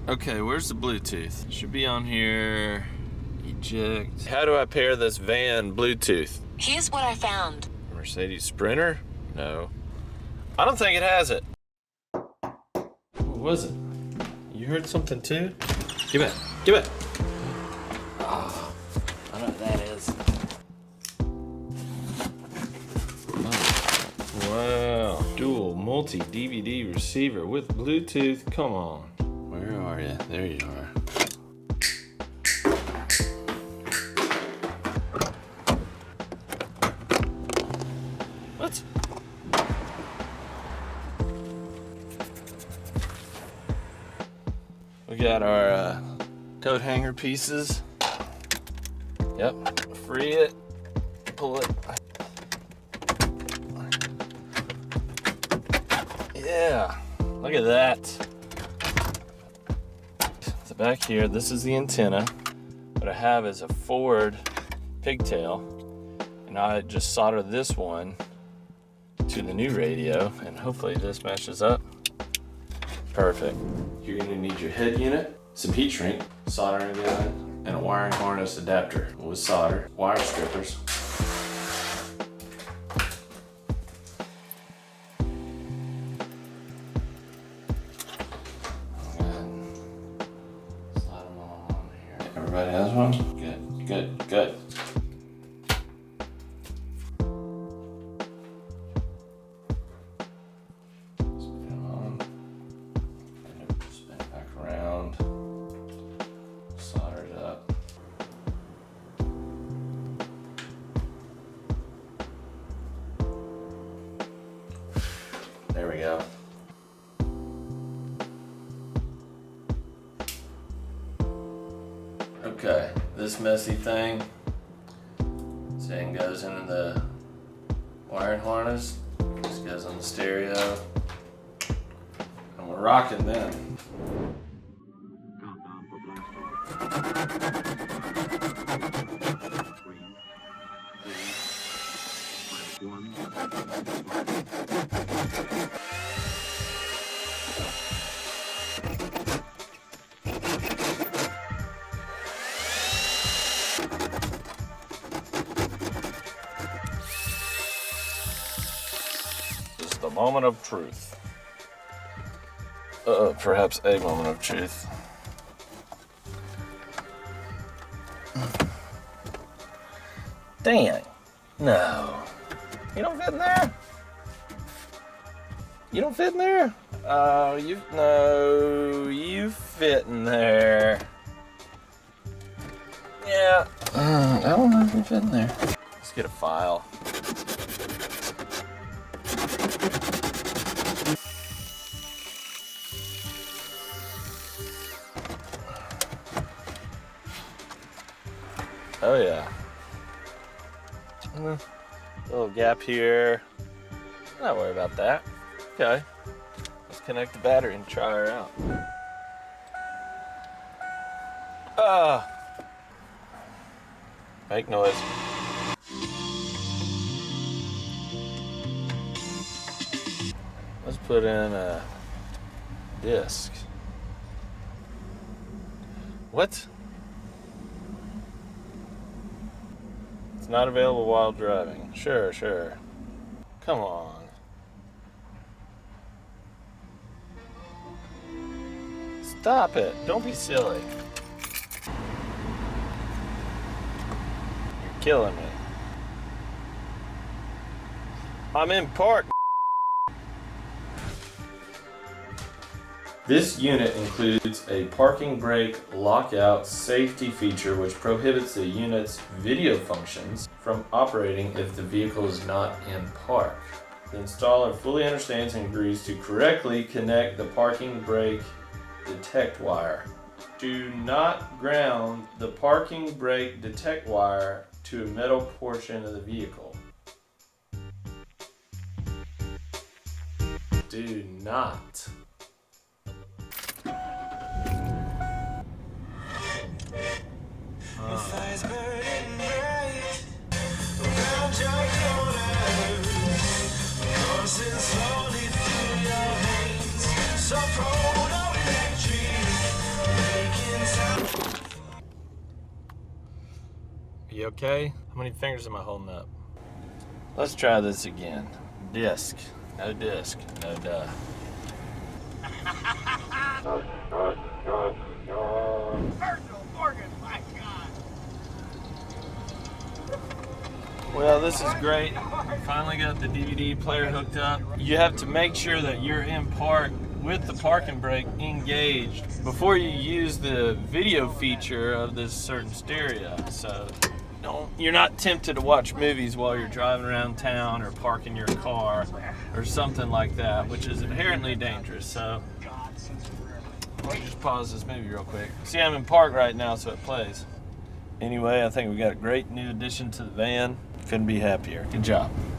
Okay, where's the Bluetooth? Should be on here. Eject. How do I pair this van Bluetooth? Here's what I found. Mercedes Sprinter? No. I don't think it has it. What was it? You heard something too? Give it. Give it. Oh, I know what that is. Oh. Wow. Dual multi-DVD receiver with Bluetooth. Come on. Where are you? There you are. What? We got our coat hanger pieces. Yep. Free it. Pull it. Yeah. Look at that. So back here, this is the antenna. What I have is a Ford pigtail, and I just solder this one to the new radio, and hopefully this matches up. Perfect. You're gonna need your head unit, some heat shrink, soldering gun, and a wiring harness adapter with solder, wire strippers. Slide them all on here. Everybody has one? Good, good, good. There we go. Okay, this messy thing goes into the wiring harness. This goes on the stereo. And we're rocking then. Just the moment of truth. Perhaps a moment of truth. Dang. No. You don't fit in there? You don't fit in there? Oh, you fit in there. Yeah. I don't know if you fit in there. Let's get a file. Oh yeah. Little gap here. Not worry about that. Okay. Let's connect the battery and try her out. Make noise. Let's put in a disc. What? It's not available while driving. Sure. Come on. Stop it. Don't be silly. You're killing me. I'm in park. This unit includes a parking brake lockout safety feature which prohibits the unit's video functions from operating if the vehicle is not in park. The installer fully understands and agrees to correctly connect the parking brake detect wire. Do not ground the parking brake detect wire to a metal portion of the vehicle. Do not. The fire's burning bright around your corner, coursing slowly through your veins. So cold, no electric, You okay? How many fingers am I holding up? Let's try this again. Disc. No disc. No duh. Well, this is great. Finally got the DVD player hooked up. You have to make sure that you're in park with the parking brake engaged before you use the video feature of this certain stereo. So you're not tempted to watch movies while you're driving around town or parking your car or something like that, which is inherently dangerous. So let me just pause this movie real quick. See, I'm in park right now, so it plays. Anyway, I think we got a great new addition to the van. Couldn't be happier. Good job.